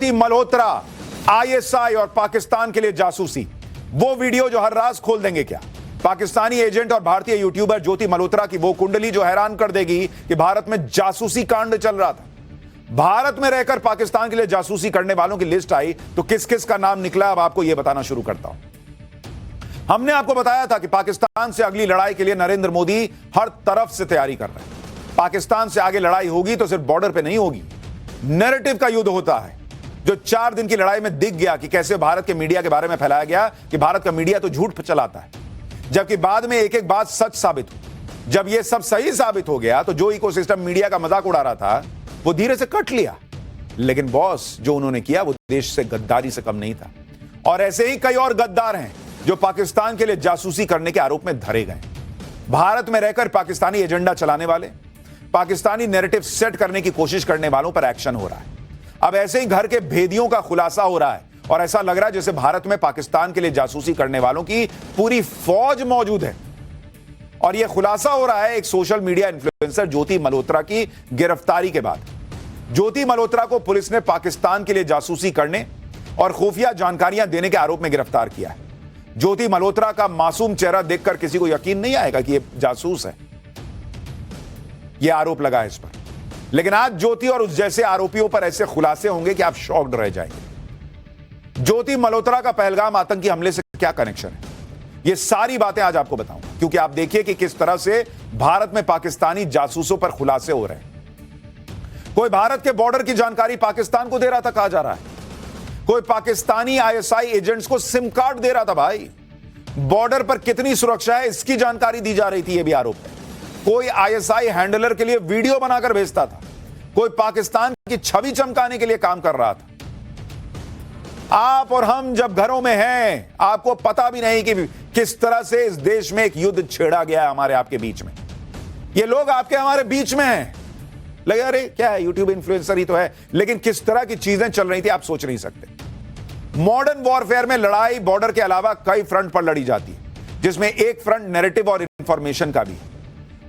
ज्योति Malhotra ISI और पाकिस्तान के लिए जासूसी, वो वीडियो जो हर राज खोल देंगे क्या? पाकिस्तानी एजेंट और भारतीय यूट्यूबर ज्योति मल्होत्रा की वो कुंडली जो हैरान कर देगी कि भारत में जासूसी कांड चल रहा था। भारत में रहकर पाकिस्तान के लिए जासूसी करने वालों की लिस्ट आई तो किस किस का नाम निकला, अब आपको यह बताना शुरू करता हूं। हमने आपको बताया था कि पाकिस्तान से अगली लड़ाई के लिए नरेंद्र मोदी हर तरफ से तैयारी कर रहे हैं। पाकिस्तान से आगे लड़ाई होगी तो सिर्फ बॉर्डर पे नहीं होगी, नैरेटिव का युद्ध होता है। जो 4 दिन की लड़ाई में दिख गया कि कैसे भारत के मीडिया के बारे में फैलाया गया कि भारत का मीडिया तो झूठ चलाता है, जबकि बाद में एक एक बात सच साबित हुई। जब यह सब सही साबित हो गया तो जो इकोसिस्टम मीडिया का मजाक उड़ा रहा था वो धीरे से कट लिया। लेकिन बॉस, जो उन्होंने किया वो देश से गद्दारी से कम नहीं था। और ऐसे ही कई और गद्दार हैं जो पाकिस्तान के लिए जासूसी करने के आरोप में धरे गए। भारत में रहकर पाकिस्तानी एजेंडा चलाने वाले, पाकिस्तानी नैरेटिव सेट करने की कोशिश करने वालों पर एक्शन हो रहा है। अब ऐसे ही घर के भेदियों का खुलासा हो रहा है और ऐसा लग रहा है जैसे भारत में पाकिस्तान के लिए जासूसी करने वालों की पूरी फौज मौजूद है। और यह खुलासा हो रहा है एक सोशल मीडिया इन्फ्लुएंसर ज्योति मल्होत्रा की गिरफ्तारी के बाद। ज्योति मल्होत्रा को पुलिस ने पाकिस्तान के लिए जासूसी करने और खुफिया जानकारियां देने के आरोप में गिरफ्तार किया है। ज्योति मल्होत्रा का मासूम चेहरा देखकर किसी को यकीन नहीं आएगा कि यह जासूस है। यह आरोप लगा है इस पर। लेकिन आज ज्योति और उस जैसे आरोपियों पर ऐसे खुलासे होंगे कि आप शॉक्ड रह जाएंगे। ज्योति मल्होत्रा का पहलगाम आतंकी हमले से क्या कनेक्शन है, यह सारी बातें आज आपको बताऊंगा, क्योंकि आप देखिए कि किस तरह से भारत में पाकिस्तानी जासूसों पर खुलासे हो रहे हैं। कोई भारत के बॉर्डर की जानकारी पाकिस्तान को दे रहा था, कहा जा रहा है। कोई पाकिस्तानी आईएसआई एजेंट्स को सिम कार्ड दे रहा था। भाई, बॉर्डर पर कितनी सुरक्षा है इसकी जानकारी दी जा रही थी, यह भी आरोप है। कोई आईएसआई हैंडलर के लिए वीडियो बनाकर भेजता था। कोई पाकिस्तान की छवि चमकाने के लिए काम कर रहा था। आप और हम जब घरों में हैं, आपको पता भी नहीं कि किस तरह से इस देश में एक युद्ध छेड़ा गया है हमारे आपके बीच में। ये लोग आपके हमारे बीच में हैं। लगे अरे क्या है, यूट्यूब इन्फ्लुएंसर ही तो है। लेकिन किस तरह की चीजें चल रही थी आप सोच नहीं सकते। मॉडर्न वॉरफेयर में लड़ाई बॉर्डर के अलावा कई फ्रंट पर लड़ी जाती है, जिसमें एक फ्रंट नैरेटिव और इंफॉर्मेशन का भी है।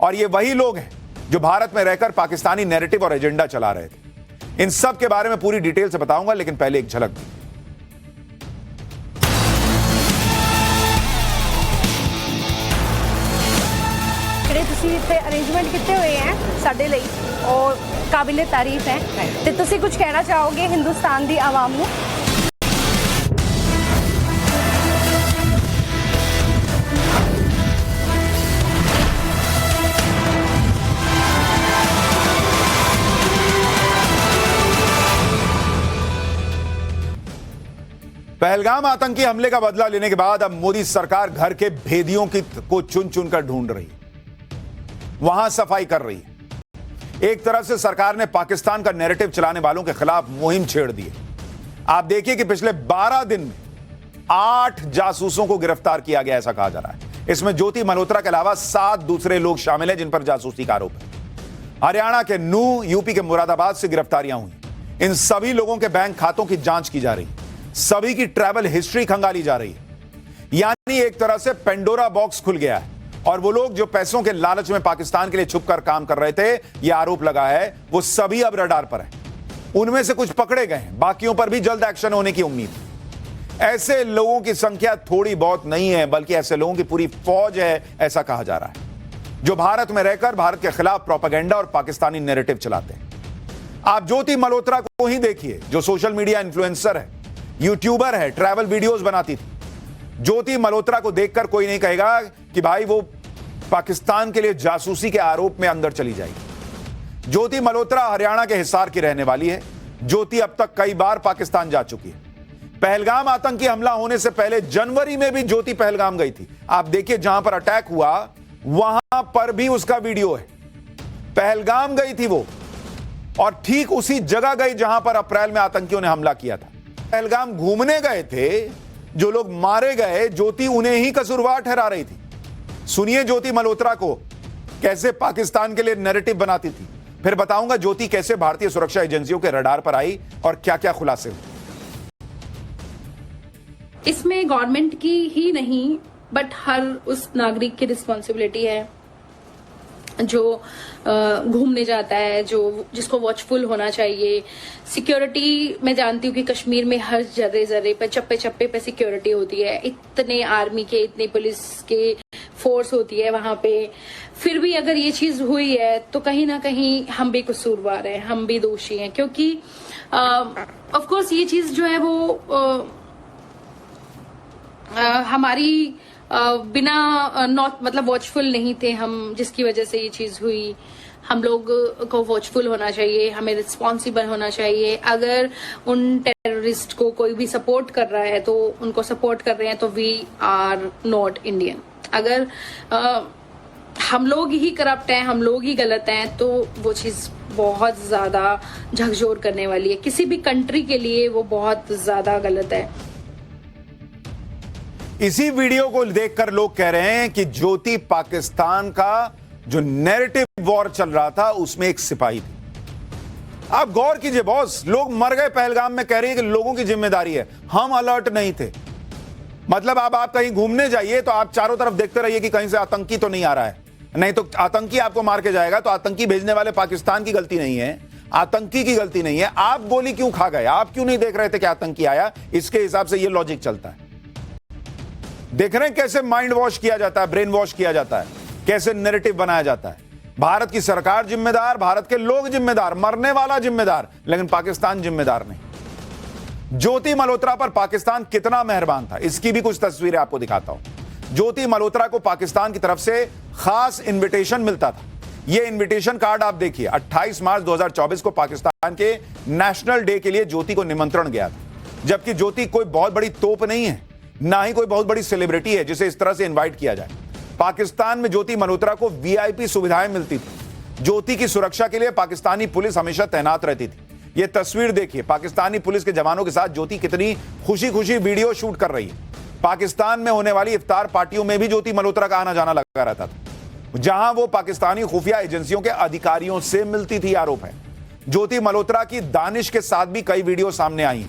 और ये वही लोग हैं जो भारत में रहकर पाकिस्तानी नैरेटिव और एजेंडा चला रहे थे। इन सब के बारे में पूरी डिटेल से बताऊंगा, लेकिन पहले एक झलक दी। ਤੁਸੀਂ ਇੱਥੇ ਅਰੇਂਜਮੈਂਟ ਕੀਤੇ ਹੋਏ ਹੈ ਸਾਡੇ ਲਈ ਔਰ ਕਾਬਿਲੇ ਤਾਰੀਫ ਹੈ ਤੇ ਤੁਸੀਂ ਕੁਝ ਕਹਿਣਾ ਚਾਹੋਗੇ ਹਿੰਦੁਸਤਾਨ ਦੀ ਆਵਾਮ ਨੂੰ? पहलगाम आतंकी हमले का बदला लेने के बाद अब मोदी सरकार घर के भेदियों को चुन चुनकर ढूंढ रही है, वहां सफाई कर रही है। एक तरफ से सरकार ने पाकिस्तान का नैरेटिव चलाने वालों के खिलाफ मुहिम छेड़ दी है। आप देखिए कि पिछले 12 दिन में 8 जासूसों को गिरफ्तार किया गया, ऐसा कहा जा रहा है। इसमें ज्योति मल्होत्रा के अलावा 7 दूसरे लोग शामिल हैं जिन पर जासूसी का आरोप है। हरियाणा के नूह, यूपी के मुरादाबाद से गिरफ्तारियां हुई। इन सभी लोगों के बैंक खातों की जांच की जा रही है, सभी की ट्रैवल हिस्ट्री खंगाली जा रही है। यानी एक तरह से पेंडोरा बॉक्स खुल गया है और वो लोग जो पैसों के लालच में पाकिस्तान के लिए छुपकर काम कर रहे थे, ये आरोप लगा है, वो सभी अब रडार पर है। उनमें से कुछ पकड़े गए हैं, बाकियों पर भी जल्द एक्शन होने की उम्मीद है। ऐसे लोगों की संख्या थोड़ी बहुत नहीं है, बल्कि ऐसे लोगों की पूरी फौज है, ऐसा कहा जा रहा है, जो भारत में रहकर भारत के खिलाफ प्रोपेगेंडा और पाकिस्तानी नैरेटिव चलाते हैं। आप ज्योति मल्होत्रा को ही देखिए, जो सोशल मीडिया इन्फ्लुएंसर है, यूट्यूबर है, ट्रैवल वीडियोस बनाती थी। ज्योति मल्होत्रा को देखकर कोई नहीं कहेगा कि भाई वो पाकिस्तान के लिए जासूसी के आरोप में अंदर चली जाएगी। ज्योति मल्होत्रा हरियाणा के हिसार की रहने वाली है। ज्योति अब तक कई बार पाकिस्तान जा चुकी है। पहलगाम आतंकी हमला होने से पहले जनवरी में भी ज्योति पहलगाम गई थी। आप देखिए, जहां पर अटैक हुआ वहां पर भी उसका वीडियो है। पहलगाम गई थी वो, और ठीक उसी जगह गई जहां पर अप्रैल में आतंकियों ने हमला किया था। पहलगाम घूमने गए थे जो लोग मारे गए, ज्योति उन्हें ही कसूरवार ठहरा रही थी। सुनिए ज्योति मल्होत्रा को कैसे पाकिस्तान के लिए नैरेटिव बनाती थी, फिर बताऊंगा ज्योति कैसे भारतीय सुरक्षा एजेंसियों के रडार पर आई और क्या क्या खुलासे हुए। इसमें गवर्नमेंट की ही नहीं बट हर उस नागरिक की रिस्पॉन्सिबिलिटी है जो घूमने जाता है, जो जिसको वॉचफुल होना चाहिए। सिक्योरिटी मैं जानती हूँ कि कश्मीर में हर जर्रे जर्रे पे चप्पे चप्पे पे सिक्योरिटी होती है, इतने आर्मी के, इतने पुलिस के फोर्स होती है वहां पे। फिर भी अगर ये चीज हुई है तो कहीं ना कहीं हम भी कसूरवार हैं, हम भी दोषी हैं, क्योंकि ऑफ कोर्स ये चीज जो है वो हमारी बिना नॉट मतलब वॉचफुल नहीं थे हम, जिसकी वजह से ये चीज हुई। हम लोग को वॉचफुल होना चाहिए, हमें रिस्पॉन्सिबल होना चाहिए। अगर उन टेररिस्ट को कोई भी सपोर्ट कर रहा है तो उनको सपोर्ट कर रहे हैं तो वी आर नॉट इंडियन। अगर हम लोग ही करप्ट हैं, हम लोग ही गलत हैं, तो वो चीज बहुत ज्यादा झकझोर करने वाली है। किसी भी कंट्री के लिए वो बहुत ज्यादा गलत है। इसी वीडियो को देखकर लोग कह रहे हैं कि ज्योति पाकिस्तान का जो नैरेटिव वॉर चल रहा था उसमें एक सिपाही थी। आप गौर कीजिए बॉस, लोग मर गए पहलगाम में, कह रही है कि लोगों की जिम्मेदारी है, हम अलर्ट नहीं थे। मतलब अब आप कहीं घूमने जाइए तो आप चारों तरफ देखते रहिए कि कहीं से आतंकी तो नहीं आ रहा है, नहीं तो आतंकी आपको मार के जाएगा। तो आतंकी भेजने वाले पाकिस्तान की गलती नहीं है, आतंकी की गलती नहीं है। आप गोली क्यों खा गए? आप क्यों नहीं देख रहे थे कि आतंकी आया? इसके हिसाब से यह लॉजिक चलता है। देख रहे हैं कैसे माइंड वॉश किया जाता है, ब्रेन वॉश किया जाता है, कैसे नैरेटिव बनाया जाता है। भारत की सरकार जिम्मेदार, भारत के लोग जिम्मेदार, मरने वाला जिम्मेदार, लेकिन पाकिस्तान जिम्मेदार नहीं। ज्योति मल्होत्रा पर पाकिस्तान कितना मेहरबान था, इसकी भी कुछ तस्वीरें आपको दिखाता हूं। ज्योति मल्होत्रा को पाकिस्तान की तरफ से खास इन्विटेशन मिलता था। यह इन्विटेशन कार्ड आप देखिए, 28 मार्च 2024 को पाकिस्तान के नेशनल डे के लिए ज्योति को निमंत्रण गया था। जबकि ज्योति कोई बहुत बड़ी तोप नहीं है, ना ही कोई बहुत बड़ी सेलिब्रिटी है जिसे इस तरह से इनवाइट किया जाए। पाकिस्तान में ज्योति मल्होत्रा को वीआईपी सुविधाएं मिलती थी। ज्योति की सुरक्षा के लिए पाकिस्तानी पुलिस हमेशा तैनात रहती थी। यह तस्वीर देखिए, पाकिस्तानी पुलिस के जवानों के साथ ज्योति कितनी खुशी खुशी वीडियो शूट कर रही है। पाकिस्तान में होने वाली इफ्तार पार्टियों में भी ज्योति मल्होत्रा का आना जाना लगा रहता था, जहां वो पाकिस्तानी खुफिया एजेंसियों के अधिकारियों से मिलती थी। आरोप है ज्योति मल्होत्रा की दानिश के साथ भी कई वीडियो सामने आई,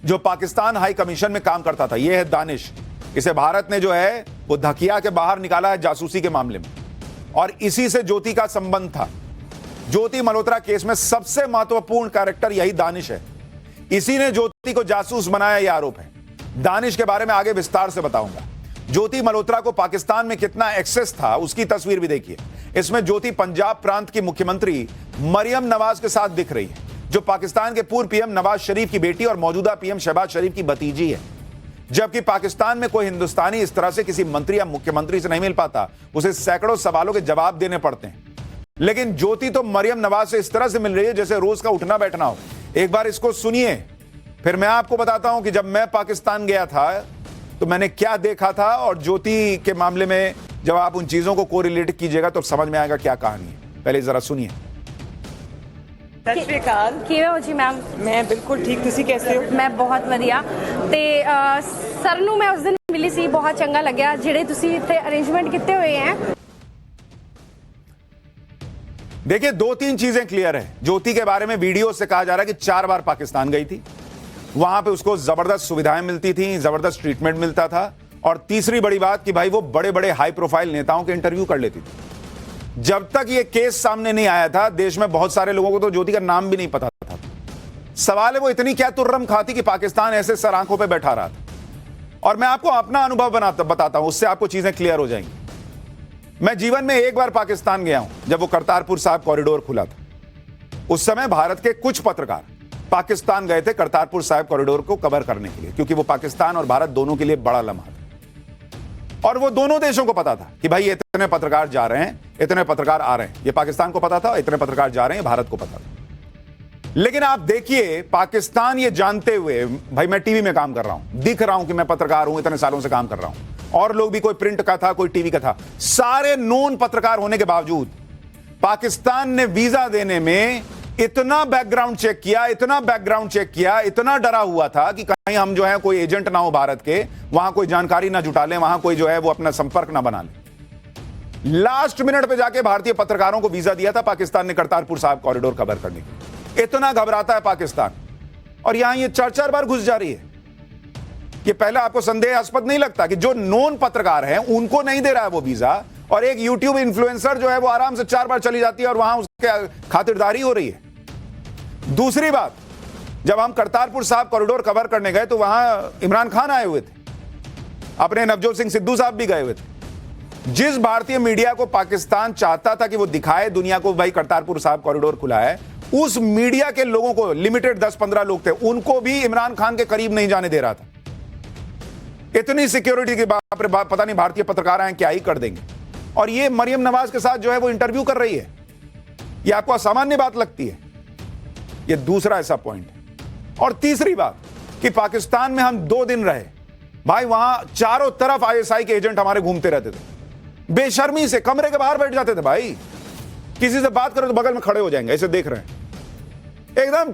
जो पाकिस्तान हाई कमीशन में काम करता था। यह है दानिश, इसे भारत ने जो है वो धकिया के बाहर निकाला है जासूसी के मामले में, और इसी से ज्योति का संबंध था। ज्योति मल्होत्रा केस में सबसे महत्वपूर्ण कैरेक्टर यही दानिश है। इसी ने ज्योति को जासूस बनाया, यह आरोप है। दानिश के बारे में आगे विस्तार से बताऊंगा। ज्योति मल्होत्रा को पाकिस्तान में कितना एक्सेस था उसकी तस्वीर भी देखिए। इसमें ज्योति पंजाब प्रांत की मुख्यमंत्री मरियम नवाज के साथ दिख रही है, जो पाकिस्तान के पूर्व पीएम नवाज शरीफ की बेटी और मौजूदा पीएम शहबाज शरीफ की भतीजी है। जबकि पाकिस्तान में कोई हिंदुस्तानी इस तरह से किसी मंत्री या मुख्यमंत्री से नहीं मिल पाता, उसे सैकड़ों सवालों के जवाब देने पड़ते हैं। लेकिन ज्योति तो मरियम नवाज से इस तरह से मिल रही है जैसे रोज का उठना बैठना हो। एक बार इसको सुनिए, फिर मैं आपको बताता हूं कि जब मैं पाकिस्तान गया था तो मैंने क्या देखा था, और ज्योति के मामले में जब आप उन चीजों को कोरिलेट कीजिएगा तो समझ में आएगा क्या कहानी है। पहले जरा सुनिए। ਸਤਿ ਸ਼੍ਰੀ ਅਕਾਲ। ਕਿਵੇਂ ਹੋ ਜੀ ਮੈਮ? ਮੈਂ ਬਿਲਕੁਲ ਠੀਕ, ਤੁਸੀਂ कैसे हो? ਮੈਂ ਬਹੁਤ ਵਧੀਆ। ਤੇ ਸਰ ਨੂੰ ਮੈਂ ਉਸ ਦਿਨ ਮਿਲੀ ਸੀ, ਬਹੁਤ ਚੰਗਾ ਲੱਗਿਆ ਜਿਹੜੇ ਤੁਸੀਂ ਇੱਥੇ ਅਰੇਂਜਮੈਂਟ ਕੀਤੇ ਹੋਏ ਹੈ। देखिए, दो तीन चीजें क्लियर है। ज्योति के बारे में वीडियो से कहा जा रहा है कि 4 बार पाकिस्तान गई थी, वहां पे उसको जबरदस्त सुविधाएं मिलती थी, जबरदस्त ट्रीटमेंट मिलता था, और तीसरी बड़ी बात कि भाई वो बड़े बड़े हाई प्रोफाइल नेताओं के इंटरव्यू कर लेती थी। जब तक ये केस सामने नहीं आया था, देश में बहुत सारे लोगों को तो ज्योति का नाम भी नहीं पता था। सवाल है वो इतनी क्या तुर्रम खाती कि पाकिस्तान ऐसे सर आंखों पे बैठा रहा था। और मैं आपको अपना अनुभव बताता हूं, उससे आपको चीजें क्लियर हो जाएंगी। मैं जीवन में एक बार पाकिस्तान गया हूं, जब वो करतारपुर साहिब कॉरिडोर खुला था। उस समय भारत के कुछ पत्रकार पाकिस्तान गए थे करतारपुर साहिब कॉरिडोर को कवर करने के लिए, क्योंकि वो पाकिस्तान और भारत दोनों के लिए बड़ा लम्हा था। और वो दोनों देशों को पता था कि भाई इतने पत्रकार जा रहे हैं, इतने पत्रकार आ रहे हैं। ये पाकिस्तान को पता था, इतने पत्रकार जा रहे हैं, भारत को पता था। लेकिन आप देखिए, पाकिस्तान ये जानते हुए, भाई मैं टीवी में काम कर रहा हूं, दिख रहा हूं कि मैं पत्रकार हूं, इतने सालों से काम कर रहा हूं, और लोग भी, कोई प्रिंट का था, कोई टीवी का था, सारे नोन पत्रकार होने के बावजूद पाकिस्तान ने वीजा देने में इतना बैकग्राउंड चेक किया, इतना बैकग्राउंड चेक किया, इतना डरा हुआ था कि कहीं हम जो है कोई एजेंट ना हो भारत के, वहां कोई जानकारी ना जुटा लें, वहां कोई जो है वो अपना संपर्क ना बना ले। लास्ट मिनट पे जाके भारतीय पत्रकारों को वीजा दिया था पाकिस्तान ने करतारपुर साहिब कॉरिडोर कवर करने के लिए। इतना घबराता है पाकिस्तान, और यहां ये 4-4 बार घुस जा रही है। ये पहला आपको संदेहास्पद नहीं लगता कि जो नॉन पत्रकार हैं उनको नहीं दे रहा है वो वीजा, और एक यूट्यूब इन्फ्लुएंसर जो है वो आराम से 4 बार चली जाती है और वहां उसके खातिरदारी हो रही है। दूसरी बात, जब हम करतारपुर साहब कॉरिडोर कवर करने गए तो वहां इमरान खान आए हुए थे, अपने नवजोत सिंह सिद्धू साहब भी गए हुए थे। जिस भारतीय मीडिया को पाकिस्तान चाहता था कि वो दिखाए दुनिया को भाई करतारपुर साहब कॉरिडोर खुला है, उस मीडिया के लोगों को, लिमिटेड 10-15 लोग थे, उनको भी इमरान खान के करीब नहीं जाने दे रहा था। इतनी सिक्योरिटी के बाप रे बाप, पता नहीं भारतीय पत्रकार आए क्या ही कर देंगे। और ये मरियम नवाज के साथ जो है वो इंटरव्यू कर रही है, ये आपको असामान्य बात लगती है? ये दूसरा ऐसा पॉइंट है। और तीसरी बात कि पाकिस्तान में हम 2 दिन रहे, भाई वहां चारों तरफ आईएसआई के एजेंट हमारे घूमते रहते थे, बेशर्मी से कमरे के बाहर बैठ जाते थे। भाई किसी से बात करो तो बगल में खड़े हो जाएंगे, ऐसे देख रहे हैं, एकदम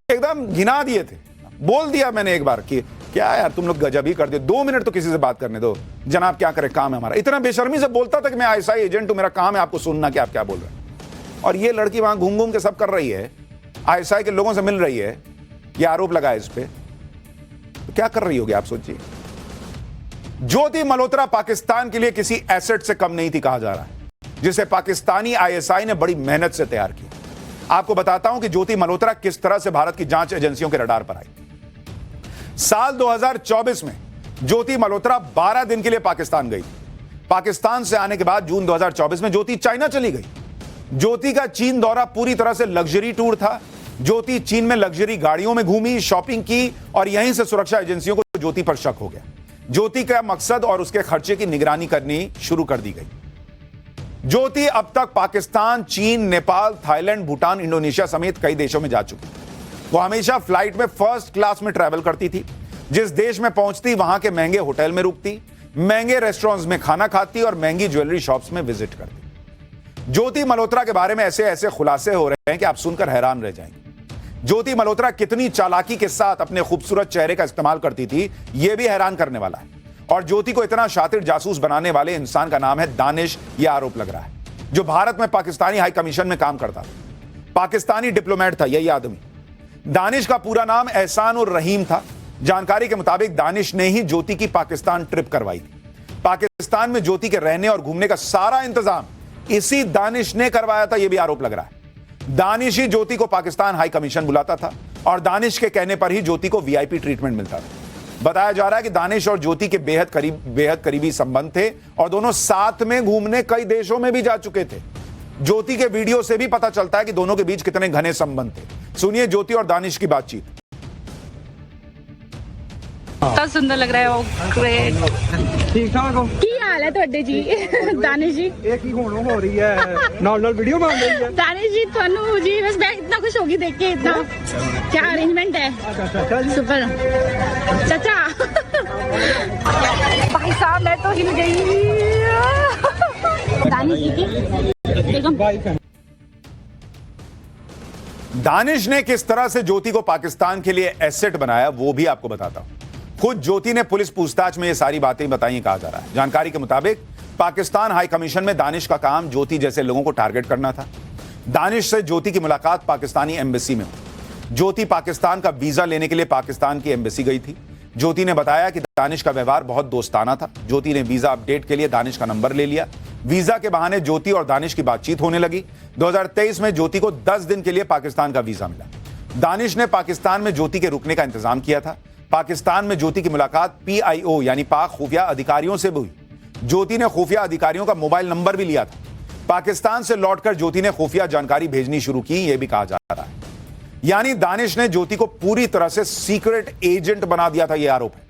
एकदम घिना दिए थे। बोल दिया मैंने एक बार कि क्या यार तुम लोग गजब ही कर दिए, 2 मिनट तो किसी से बात करने दो, जनाब क्या करे, काम है हमारा। इतना बेशर्मी से बोलता था कि मैं आईएसआई एजेंट हूं, मेरा काम है आपको सुनना कि आप क्या बोल रहे हैं। और ये लड़की वहां घूम घूम के सब कर रही है, आईएसआई के लोगों से मिल रही है, ये आरोप लगा है इस पे, तो क्या कर रही होगी आप सोचिए। ज्योति मल्होत्रा पाकिस्तान के लिए किसी एसेट से कम नहीं थी कहा जा रहा है, जिसे पाकिस्तानी आईएसआई ने बड़ी मेहनत से तैयार किया। आपको बताता हूं कि ज्योति मल्होत्रा किस तरह से भारत की जांच एजेंसियों के रडार पर आई। साल 2024 में ज्योति मल्होत्रा 12 दिन के लिए पाकिस्तान गई। पाकिस्तान से आने के बाद जून 2024 में ज्योति चाइना चली गई। ज्योति का चीन दौरा पूरी तरह से लग्जरी टूर था। ज्योति चीन में लग्जरी गाड़ियों में घूमी, शॉपिंग की, और यहीं से सुरक्षा एजेंसियों को ज्योति पर शक हो गया। ज्योति का मकसद और उसके खर्चे की निगरानी करनी शुरू कर दी गई। ज्योति अब तक पाकिस्तान, चीन, नेपाल, थाईलैंड, भूटान, इंडोनेशिया समेत कई देशों में जा चुकी। वो हमेशा फ्लाइट में फर्स्ट क्लास में ट्रैवल करती थी। जिस देश में पहुंचती वहां के महंगे होटल में रुकती, महंगे रेस्टोरेंट्स में खाना खाती और महंगी ज्वेलरी शॉप्स में विजिट करती। ज्योति मल्होत्रा के बारे में ऐसे ऐसे खुलासे हो रहे हैं कि आप सुनकर हैरान रह जाएंगे। ज्योति मल्होत्रा कितनी चालाकी के साथ अपने खूबसूरत चेहरे का इस्तेमाल करती थी, यह भी हैरान करने वाला है। और ज्योति को इतना शातिर जासूस बनाने वाले इंसान का नाम है दानिश, यह आरोप लग रहा है, जो भारत में पाकिस्तानी हाई कमीशन में काम करता था। पाकिस्तानी डिप्लोमेट था यही आदमी। दानिश का पूरा नाम एहसान उर रहीम था। जानकारी के मुताबिक दानिश ने ही ज्योति की पाकिस्तान ट्रिप करवाई थी। पाकिस्तान में ज्योति के रहने और घूमने का सारा इंतजाम इसी दानिश ने करवाया था, यह भी आरोप लग रहा है। दानिश ही ज्योति को पाकिस्तान हाई कमीशन बुलाता था और दानिश के कहने पर ही ज्योति को वीआईपी ट्रीटमेंट मिलता था। बताया जा रहा है कि दानिश और ज्योति के बेहद करीबी संबंध थे और दोनों साथ में घूमने कई देशों में भी जा चुके थे। ज्योति के वीडियो से भी पता चलता है कि दोनों के बीच कितने घने संबंध थे। सुनिए ज्योति और दानिश की बातचीत। बहुत सुंदर लग रहा है वो। ठीक ठाक हो? की हाल है ਤੁਹਾਡੇ ਜੀ दानिश जी? ਇਹ ਕੀ ਹੁਣ ਹੋ ਰਹੀ ਹੈ? ਨਾਲ ਵੀਡੀਓ ਬਣ ਰਹੀ है। दानिश जी ਤੁਹਾਨੂੰ जी बस मैं इतना खुश होगी देख के, इतना क्या अरेंजमेंट है। चाचा जी सुपर चाचा। भाई साहब मैं तो हिल गई। दानिश जी की एकदम बाइक है। दानिश ने किस तरह से ज्योति को पाकिस्तान के लिए एसेट बनाया वो भी आपको बताता हूं। खुद ज्योति ने पुलिस पूछताछ में ये सारी बातें बताई कहा जा रहा है। जानकारी के मुताबिक पाकिस्तान हाई कमीशन में दानिश का काम ज्योति जैसे लोगों को टारगेट करना था। दानिश से ज्योति की मुलाकात पाकिस्तानी एम्बेसी में हुई। ज्योति पाकिस्तान का वीजा लेने के लिए पाकिस्तान की एम्बेसी गई थी। ज्योति ने बताया कि दानिश का व्यवहार बहुत दोस्ताना था। ज्योति ने वीजा अपडेट के लिए दानिश का नंबर ले लिया। वीजा के बहाने ज्योति और दानिश की बातचीत होने लगी। 2023 में ज्योति को 10 दिन के लिए पाकिस्तान का वीजा मिला। दानिश ने पाकिस्तान में ज्योति के रुकने का इंतजाम किया था। पाकिस्तान में ज्योति की मुलाकात PIO यानी पाक खुफिया अधिकारियों से भी हुई। ज्योति ने खुफिया अधिकारियों का मोबाइल नंबर भी लिया था। पाकिस्तान से लौटकर ज्योति ने खुफिया जानकारी भेजनी शुरू की, यह भी कहा जा रहा है। यानी दानिश ने ज्योति को पूरी तरह से सीक्रेट एजेंट बना दिया था, यह आरोप है,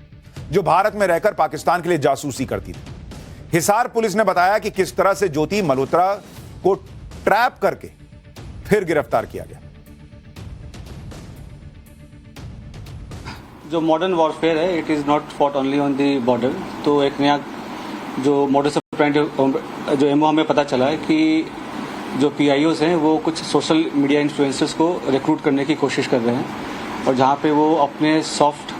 जो भारत में रहकर पाकिस्तान के लिए जासूसी करती थी। हिसार पुलिस ने बताया कि किस तरह से ज्योति मल्होत्रा को ट्रैप करके फिर गिरफ्तार किया गया। जो मॉडर्न वॉरफेयर है, it is not fought only on the border. तो एक नया जो मॉडर्स ऑपरेंडी जो एमओ हमें पता चला है कि जो PIOs हैं वो कुछ सोशल मीडिया इन्फ्लुएंसर्स को रिक्रूट करने की कोशिश कर रहे हैं, और जहाँ पे वो अपने सॉफ्ट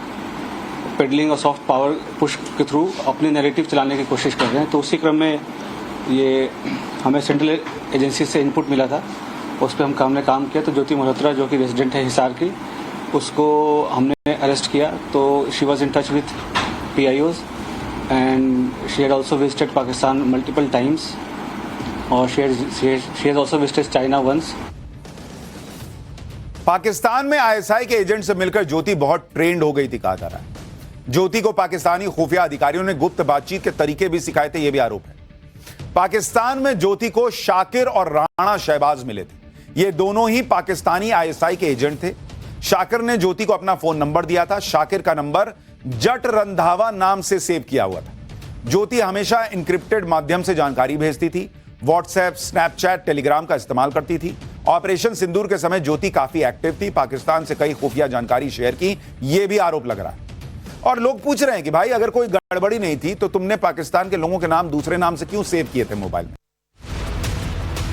पेडलिंग और सॉफ्ट पावर पुश के थ्रू अपने नैरेटिव चलाने की कोशिश कर रहे हैं। तो उसी क्रम में ये हमें सेंट्रल एजेंसी से इनपुट मिला था, उस पर हम काम किया। तो ज्योति मल्होत्रा जो कि रेजिडेंट है हिसार की, उसको हमने अरेस्ट किया। तो she was in touch with PIOs and she had also visited Pakistan multiple times और she has also visited China once. Pakistan में आईएसआई के एजेंट से मिलकर ज्योति बहुत ट्रेंड हो गई थी, कहा जा रहा है। ज्योति को पाकिस्तानी खुफिया अधिकारियों ने गुप्त बातचीत के तरीके भी सिखाए थे, यह भी आरोप है। पाकिस्तान में ज्योति को शाकिर और राणा शहबाज मिले थे। ये दोनों ही पाकिस्तानी आईएसआई के एजेंट थे। शाकिर ने ज्योति को अपना फोन नंबर दिया था। शाकिर का नंबर जट रंधावा नाम से सेव किया हुआ था। ज्योति हमेशा इंक्रिप्टेड माध्यम से जानकारी भेजती थी। व्हाट्सएप, स्नैपचैट, टेलीग्राम का इस्तेमाल करती थी। ऑपरेशन सिंदूर के समय ज्योति काफी एक्टिव थी, पाकिस्तान से कई खुफिया जानकारी शेयर की, यह भी आरोप लग रहा है। और लोग पूछ रहे हैं कि भाई अगर कोई गड़बड़ी नहीं थी तो तुमने पाकिस्तान के लोगों के नाम दूसरे नाम से क्यों सेव किए थे मोबाइल में।